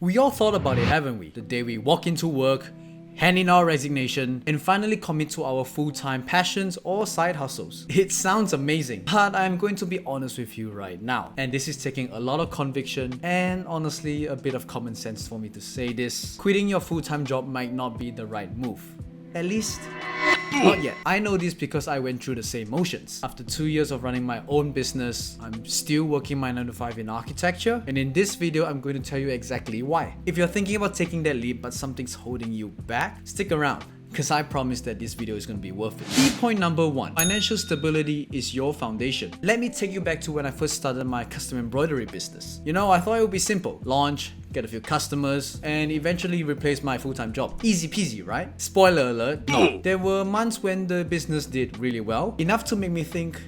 We all thought about it, haven't we? The day we walk into work, hand in our resignation, and finally commit to our full-time passions or side hustles. It sounds amazing, but I'm going to be honest with you right now. And this is taking a lot of conviction and honestly a bit of common sense for me to say this. Quitting your full-time job might not be the right move. At least, not yet. I know this because I went through the same motions. After 2 years of running my own business, I'm still working my 9 to 5 in architecture, and in this video, I'm going to tell you exactly why. If you're thinking about taking that leap but something's holding you back, stick around, because I promise that this video is going to be worth it. Key point number 1. Financial stability is your foundation. Let me take you back to when I first started my custom embroidery business. You know, I thought it would be simple. Launch, get a few customers, and eventually replace my full-time job. Easy peasy, right? Spoiler alert, no. There were months when the business did really well, enough to make me think,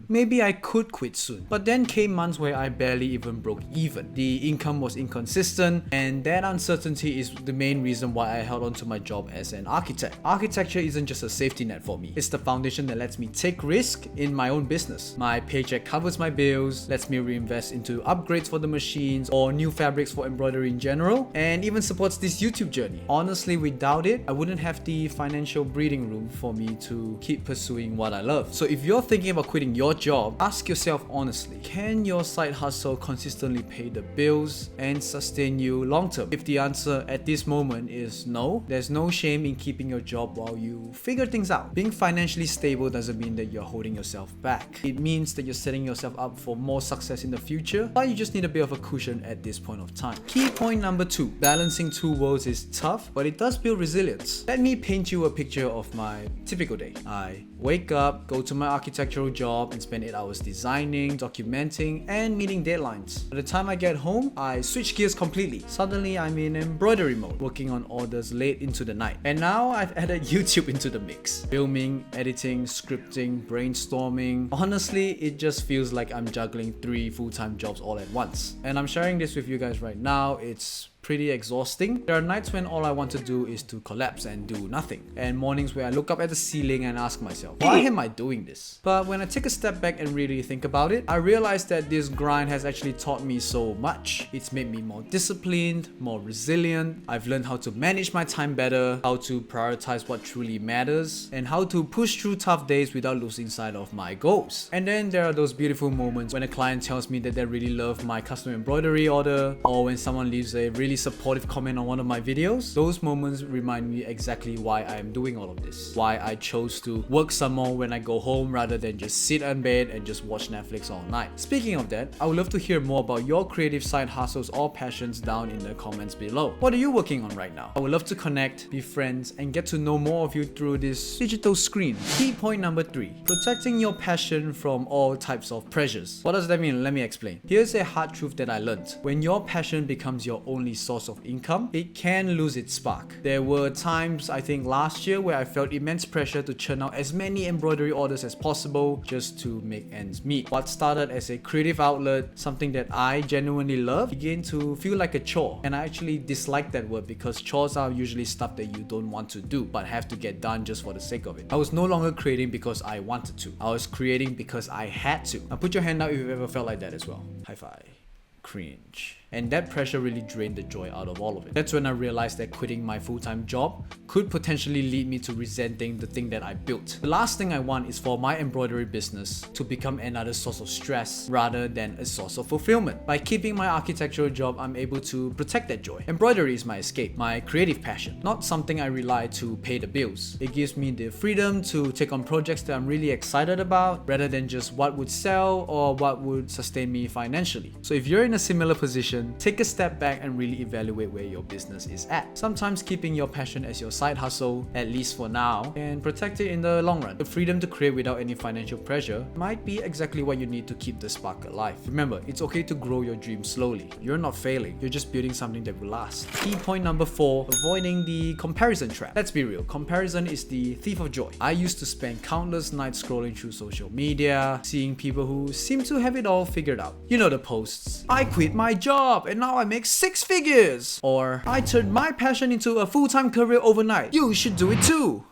maybe I could quit soon. But then came months where I barely even broke even. The income was inconsistent, and that uncertainty is the main reason why I held on to my job as an architect. Architecture isn't just a safety net for me. It's the foundation that lets me take risk in my own business. My paycheck covers my bills, lets me reinvest into upgrades for the machines or new fabrics for embroidery in general, and even supports this YouTube journey. Honestly, without it, I wouldn't have the financial breathing room for me to keep pursuing what I love. So if you're thinking about quitting your job, ask yourself honestly, can your side hustle consistently pay the bills and sustain you long term? If the answer at this moment is no, there's no shame in keeping your job while you figure things out. Being financially stable doesn't mean that you're holding yourself back. It means that you're setting yourself up for more success in the future, but you just need a bit of a cushion at this point of time. Key point number 2. Balancing two worlds is tough, but it does build resilience. Let me paint you a picture of my typical day. I wake up, go to my architectural job, and spend 8 hours designing, documenting, and meeting deadlines. By the time I get home, I switch gears completely. Suddenly, I'm in embroidery mode, working on orders late into the night. And now I've added YouTube into the mix. Filming, editing, scripting, brainstorming. Honestly, it just feels like I'm juggling 3 full-time jobs all at once. And I'm sharing this with you guys right now. It's pretty exhausting. There are nights when all I want to do is to collapse and do nothing, and mornings where I look up at the ceiling and ask myself, why am I doing this? But when I take a step back and really think about it, I realize that this grind has actually taught me so much. It's made me more disciplined, more resilient. I've learned how to manage my time better, how to prioritize what truly matters, and how to push through tough days without losing sight of my goals. And then there are those beautiful moments when a client tells me that they really love my custom embroidery order, or when someone leaves a really supportive comment on one of my videos. Those moments remind me exactly why I am doing all of this. Why I chose to work some more when I go home rather than just sit in bed and just watch Netflix all night. Speaking of that, I would love to hear more about your creative side hustles or passions down in the comments below. What are you working on right now? I would love to connect, be friends, and get to know more of you through this digital screen. Key point number 3. Protecting your passion from all types of pressures. What does that mean? Let me explain. Here's a hard truth that I learned. When your passion becomes your only source of income, it can lose its spark. There were times, I think last year, where I felt immense pressure to churn out as many embroidery orders as possible just to make ends meet. What started as a creative outlet, something that I genuinely love, began to feel like a chore. And I actually dislike that word because chores are usually stuff that you don't want to do but have to get done just for the sake of it. I was no longer creating because I wanted to. I was creating because I had to. Now put your hand out if you've ever felt like that as well. High five. Cringe. And that pressure really drained the joy out of all of it. That's when I realized that quitting my full-time job could potentially lead me to resenting the thing that I built. The last thing I want is for my embroidery business to become another source of stress rather than a source of fulfillment. By keeping my architectural job, I'm able to protect that joy. Embroidery is my escape, my creative passion, not something I rely to pay the bills. It gives me the freedom to take on projects that I'm really excited about rather than just what would sell or what would sustain me financially. So if you're in a similar position, take a step back and really evaluate where your business is at. Sometimes keeping your passion as your side hustle, at least for now, and protect it in the long run. The freedom to create without any financial pressure might be exactly what you need to keep the spark alive. Remember, it's okay to grow your dreams slowly. You're not failing, you're just building something that will last. Key point number 4, avoiding the comparison trap. Let's be real, comparison is the thief of joy. I used to spend countless nights scrolling through social media, seeing people who seem to have it all figured out. You know the posts. I quit my job and now I make 6 figures. Or I turned my passion into a full-time career overnight. You should do it too.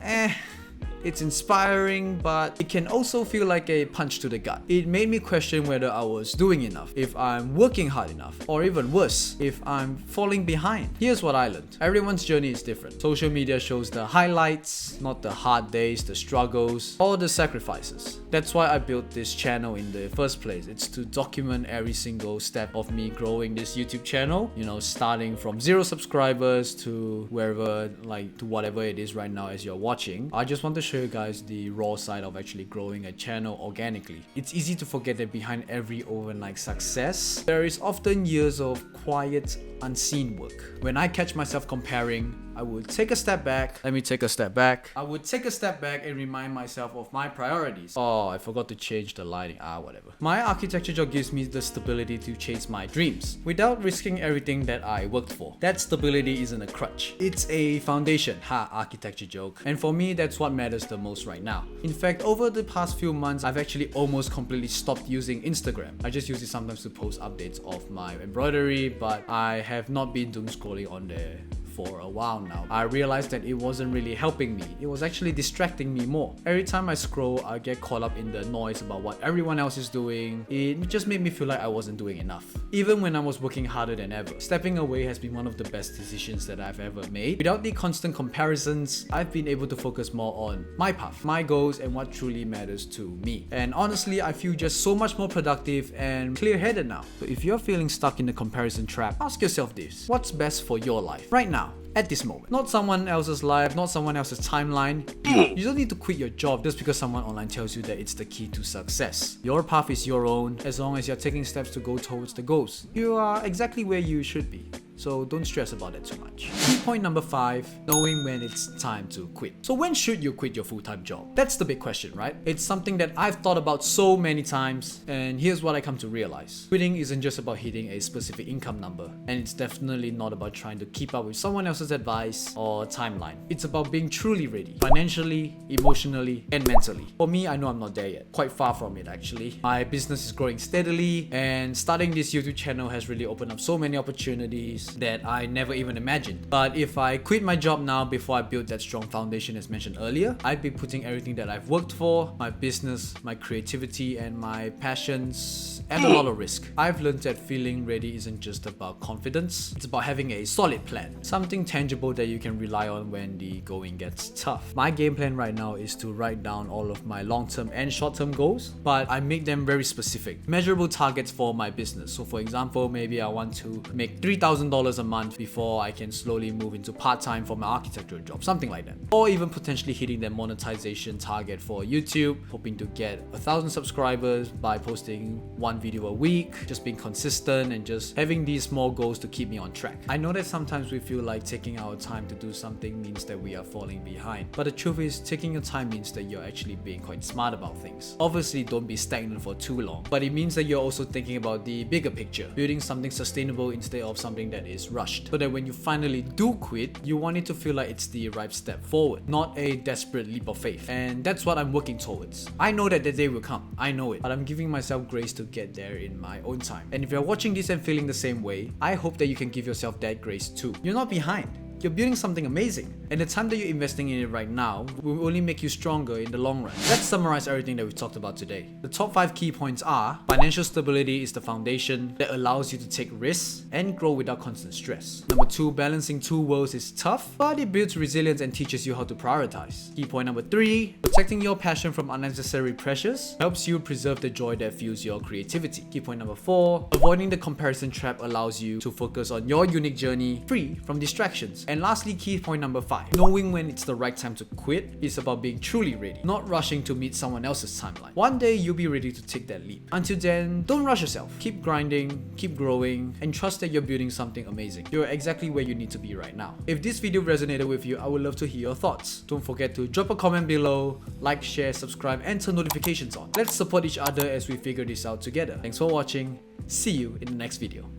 it's inspiring, but it can also feel like a punch to the gut. It made me question whether I was doing enough, if I'm working hard enough, or even worse, if I'm falling behind. Here's what I learned. Everyone's journey is different. Social media shows the highlights, not the hard days, the struggles, or the sacrifices. That's why I built this channel in the first place. It's to document every single step of me growing this YouTube channel, starting from 0 subscribers to wherever, to whatever it is right now as you're watching. I just want to show you guys the raw side of actually growing a channel organically. It's easy to forget that behind every overnight success, there is often years of quiet, unseen work. When I catch myself comparing, I would take a step back. Let me take a step back. I would take a step back and remind myself of my priorities. Oh, I forgot to change the lighting. Whatever. My architecture job gives me the stability to chase my dreams without risking everything that I worked for. That stability isn't a crutch. It's a foundation. Architecture joke. And for me, that's what matters the most right now. In fact, over the past few months, I've actually almost completely stopped using Instagram. I just use it sometimes to post updates of my embroidery, but I have not been doom scrolling on there for a while now. I realized that it wasn't really helping me. It was actually distracting me more. Every time I scroll, I get caught up in the noise about what everyone else is doing. It just made me feel like I wasn't doing enough. Even when I was working harder than ever. Stepping away has been one of the best decisions that I've ever made. Without the constant comparisons, I've been able to focus more on my path, my goals, and what truly matters to me. And honestly, I feel just so much more productive and clear-headed now. So if you're feeling stuck in the comparison trap, ask yourself this: what's best for your life right now? At this moment. Not someone else's life, not someone else's timeline. You don't need to quit your job just because someone online tells you that it's the key to success. Your path is your own, as long as you're taking steps to go towards the goals. You are exactly where you should be. So don't stress about it too much. Key point number 5, knowing when it's time to quit. So when should you quit your full-time job? That's the big question, right? It's something that I've thought about so many times, and here's what I come to realize. Quitting isn't just about hitting a specific income number, and it's definitely not about trying to keep up with someone else's advice or timeline. It's about being truly ready, financially, emotionally, and mentally. For me, I know I'm not there yet. Quite far from it, actually. My business is growing steadily, and starting this YouTube channel has really opened up so many opportunities that I never even imagined. But if I quit my job now before I build that strong foundation as mentioned earlier, I'd be putting everything that I've worked for, my business, my creativity, and my passions at a lot of risk. I've learned that feeling ready isn't just about confidence, it's about having a solid plan, something tangible that you can rely on when the going gets tough. My game plan right now is to write down all of my long-term and short-term goals, but I make them very specific, measurable targets for my business. So for example, maybe I want to make $3,000 a month before I can slowly move into part-time for my architectural job, something like that. Or even potentially hitting the monetization target for YouTube, hoping to get 1,000 subscribers by posting 1 video a week, just being consistent and just having these small goals to keep me on track. I know that sometimes we feel like taking our time to do something means that we are falling behind, but the truth is taking your time means that you're actually being quite smart about things. Obviously, don't be stagnant for too long, but it means that you're also thinking about the bigger picture, building something sustainable instead of something that is rushed, so that when you finally do quit, you want it to feel like it's the right step forward, not a desperate leap of faith. And that's what I'm working towards. I know that the day will come, I know it, but I'm giving myself grace to get there in my own time. And if you're watching this and feeling the same way, I hope that you can give yourself that grace too. You're not behind. You're building something amazing, and the time that you're investing in it right now will only make you stronger in the long run. Let's summarize everything that we talked about today. The top 5 key points are: financial stability is the foundation that allows you to take risks and grow without constant stress. Number 2, balancing 2 worlds is tough, but it builds resilience and teaches you how to prioritize. Key point number 3, protecting your passion from unnecessary pressures helps you preserve the joy that fuels your creativity. Key point number 4, avoiding the comparison trap allows you to focus on your unique journey, free from distractions. And lastly, key point number 5, knowing when it's the right time to quit is about being truly ready, not rushing to meet someone else's timeline. One day you'll be ready to take that leap. Until then, don't rush yourself. Keep grinding, keep growing, and trust that you're building something amazing. You're exactly where you need to be right now. If this video resonated with you, I would love to hear your thoughts. Don't forget to drop a comment below, like, share, subscribe, and turn notifications on. Let's support each other as we figure this out together. Thanks for watching. See you in the next video.